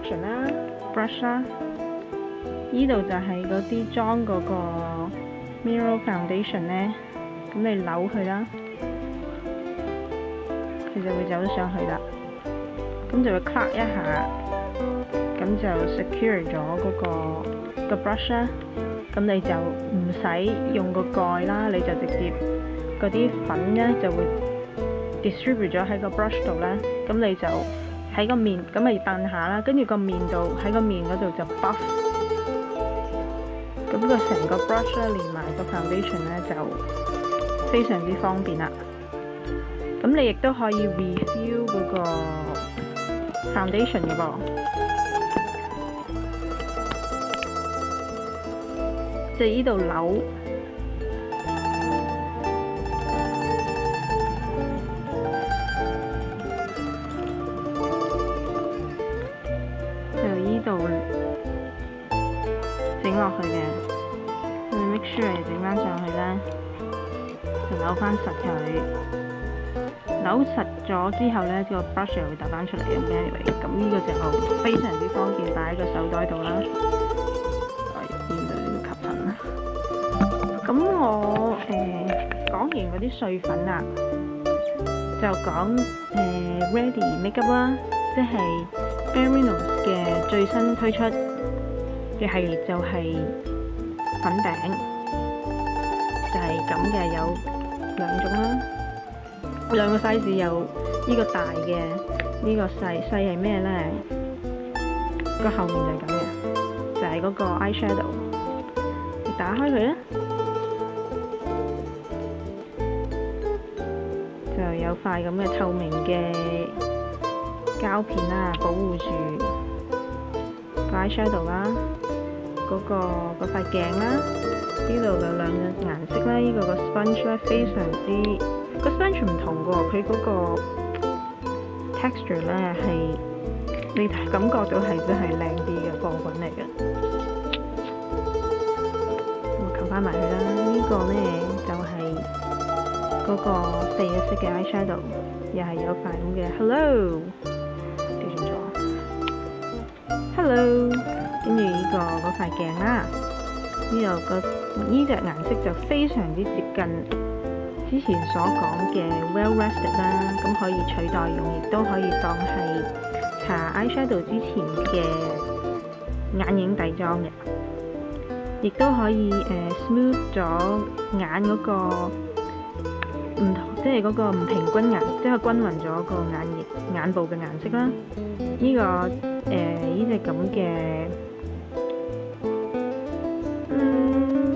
section 啦，brush 啦，依度就係嗰啲裝嗰個 mirror foundation 咧，咁你扭佢啦，佢就會走咗上去啦，咁就會 clap 一下，咁就 secure 咗嗰個 brush 啦，咁你就唔使用個蓋啦，你就直接嗰啲粉咧就會 distribute 咗喺個 brush 度啦，咁你就喺個面咁咪掟下啦，跟住個面度喺個面嗰度就 buff， 咁個成個 brush 咧連埋個 foundation 咧就非常之方便啦。咁你亦都可以 refill 嗰個 foundation 嘅噃，即係依度扭。度整落去嘅，你 make sure 整翻上去啦，就扭翻實佢。扭實咗之後呢，個 brush 又會彈翻出嚟嘅。anyway， 咁呢個就非常之方便，擺喺個手袋度啦。見到呢個吸塵啦。咁我講完嗰啲碎粉啦，就講ready makeup 啦，即係Bare Minerals 嘅最新推出嘅系列就係粉餅，就係咁嘅，有兩種啦，兩個 size， 有呢個大嘅，呢個細係咩呢？個後面就係咁嘅，就係嗰個 eyeshadow。你打開佢啦，就有塊咁嘅透明嘅膠片啦，保護住個 eyeshadow 啦，嗰塊鏡啦，呢度有兩個顏色啦，呢個 sponge 咧非常之個 sponge 唔同喎，佢嗰個 texture 咧係你感覺到係真係靚啲嘅貨品嚟嘅。我撳翻埋佢啦，呢個咧就係嗰個4色嘅 eyeshadow， 又係有塊咁嘅 hello。Hello， 跟住嗰塊鏡啦，呢隻顏色就非常之接近之前所講嘅 Well Rested 啦，咁可以取代用，亦都可以當係搽 eyeshadow 之前嘅眼影底妝嘅，亦都可以smooth 咗眼嗰個唔同，即係嗰個唔平均顏，即係均勻咗個眼部嘅顏色啦。呢隻咁嘅，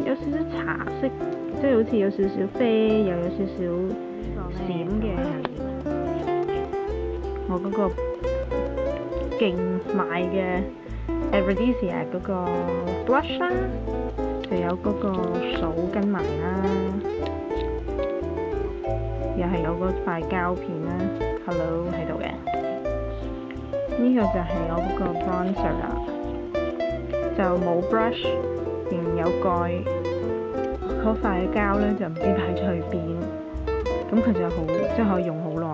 有少少茶色，即係好似有少少啡，又有少少閃嘅。我嗰個勁買嘅 Aphrodisia 嗰個 blush 啦，就有嗰個掃跟埋啦，又係有嗰塊膠片啦 ，Hello 喺度嘅。呢個就係我嗰個 bronzer 啦，就冇 brush， 仍然有蓋，嗰塊膠咧就唔知擺咗去邊，咁佢就好，即係可以用好耐。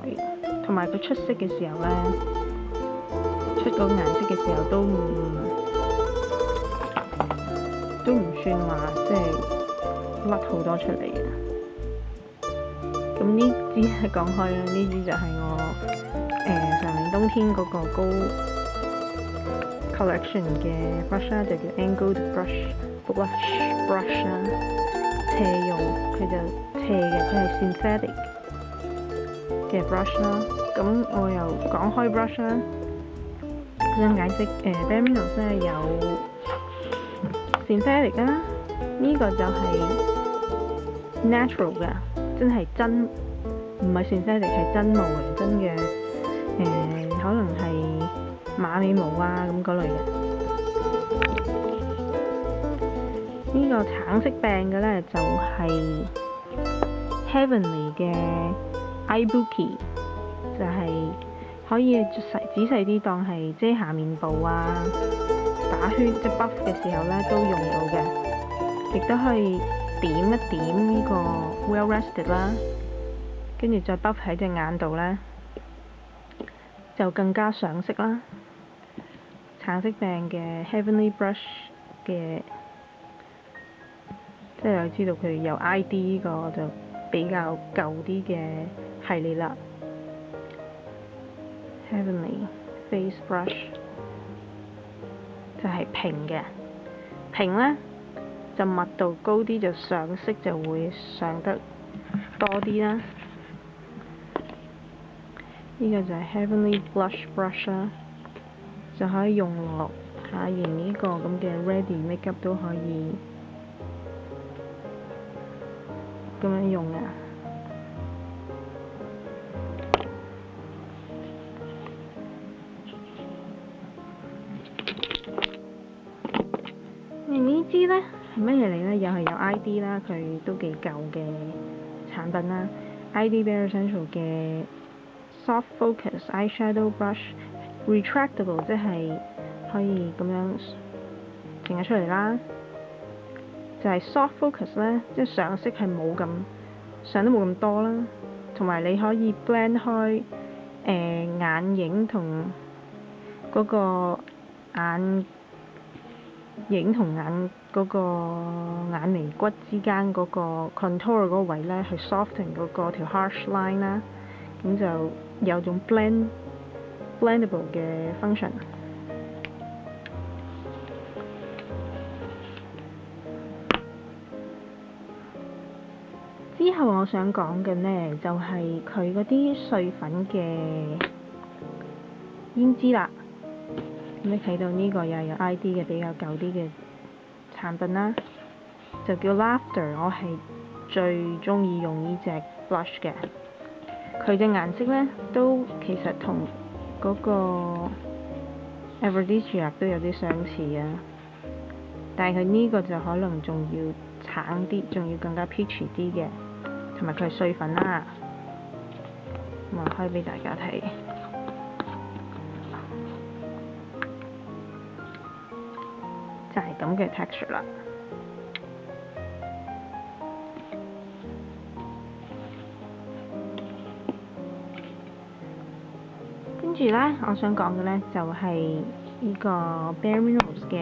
同埋佢出色嘅時候咧，出個顏色嘅時候都唔算話即係甩好多出嚟嘅。咁呢支係講開啦，呢支就係我上年冬天嗰個高 collection 嘅 brush 啦，就叫 Angled brush 啦，斜用，佢就斜嘅，佢係 synthetic 嘅 brush 啦。咁我又講開 brush 啦，想解釋Bare Minerals 咧有 synthetic 啦，呢個就係 natural 嘅，真係真，唔係 synthetic 係真毛嚟，真嘅。可能係馬尾毛啊咁嗰類嘅。呢個橙色柄嘅咧就係 Heavenly 嘅 Ibuki， 就係可以仔細啲當係遮下面部啊，打圈即係 buff 嘅時候咧都用到嘅，亦都可以點一點呢個 Well Rested 啦，跟住再 buff 喺隻眼度咧，就更加上色啦。橙色病嘅 Heavenly Brush 嘅，即係我知道佢有 ID 呢個就比較舊啲嘅系列啦。Heavenly Face Brush 就係平嘅，平呢就密度高啲，就上色就會上得多啲啦。呢個就係 Heavenly Blush Brush 啦，就可以用落下連呢個咁嘅 Ready Makeup 都可以咁樣用啊。呢支呢係乜嘢嚟呢？又係有 ID 啦，佢都幾舊嘅產品啦。ID Bare Essential 嘅 Soft Focus Eyeshadow Brush Retractable， 即係可以咁樣整咗出嚟啦。就係 Soft Focus 呢，即係上色係冇咁上得冇咁多啦，同埋你可以 blend 開眼影同嗰個眼影同眼嗰個眼眉骨之間嗰個 contour 嗰個位呢，去 soften 嗰個條 harsh line 啦，咁就有種 blendable 嘅 function。之後我想講嘅呢，就係佢嗰啲碎粉嘅胭脂啦。咁你睇到呢個又係有 ID 嘅比較舊啲嘅產品啦，就叫 Laughter。我係最中意用呢隻 blush 嘅，佢嘅顏色呢，都其實同嗰個 Aphrodisiac 都有啲相似啊，但係佢呢個就可能仲要橙啲，仲要更加 peachy 啲嘅，同埋佢係碎粉啦。咁我開俾大家睇。就係咁嘅 texture 啦。跟住呢，我想講嘅呢，就係呢個 Bare Minerals 嘅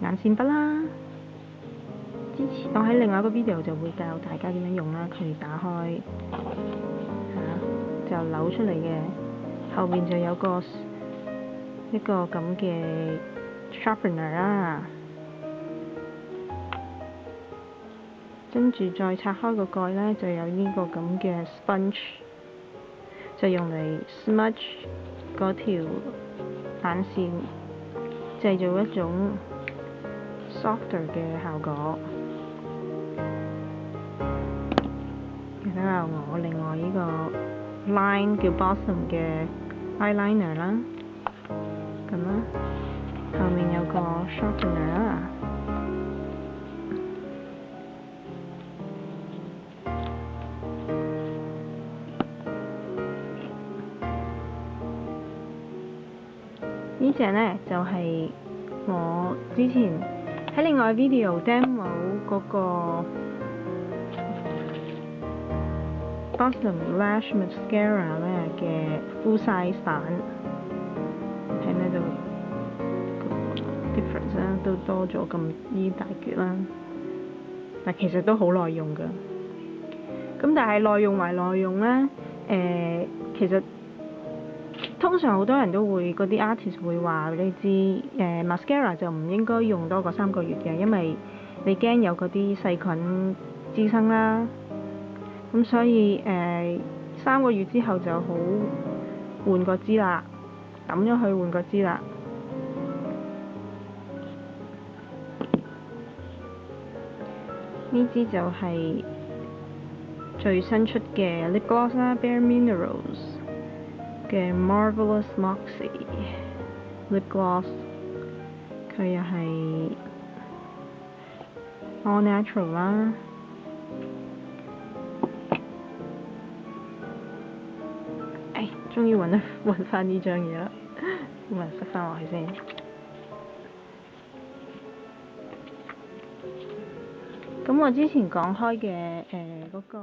眼線筆啦。之前我喺另外一個 video 就會教大家點樣用啦。佢打開就扭出嚟嘅，後面就有一個咁嘅 sharpener 啦，跟住再拆開個蓋呢，就有呢個咁嘅 sponge， 就用嚟 smudge 嗰條眼線，製造一種 softer 嘅效果。睇下我另外呢個 line 叫 Bottom 嘅 eyeliner 啦，咁啦。後面有個 sharpener 啦，呢隻呢，就係我之前喺另外 video demo 嗰個 Bottom Lash Mascara 呢嘅 full size 版，睇咩到difference 啦，都多咗咁呢大橛啦，但其實都好耐用㗎。咁但係耐用埋耐用呢，其實通常好多人都會嗰啲 artist 會話你知mascara 就唔應該用多過3個月嘅，因為你驚有嗰啲細菌滋生啦。咁所以3個月之後就好換個支啦，抌咗佢換個支啦。呢支就係最新出嘅 lip gloss 啦 ，Bare Minerals 嘅 Marvelous Moxie lip gloss， 佢又係 all natural 啦。終於揾翻呢張嘢啦，咁啊塞翻落去先。咁我之前講開嘅嗰個。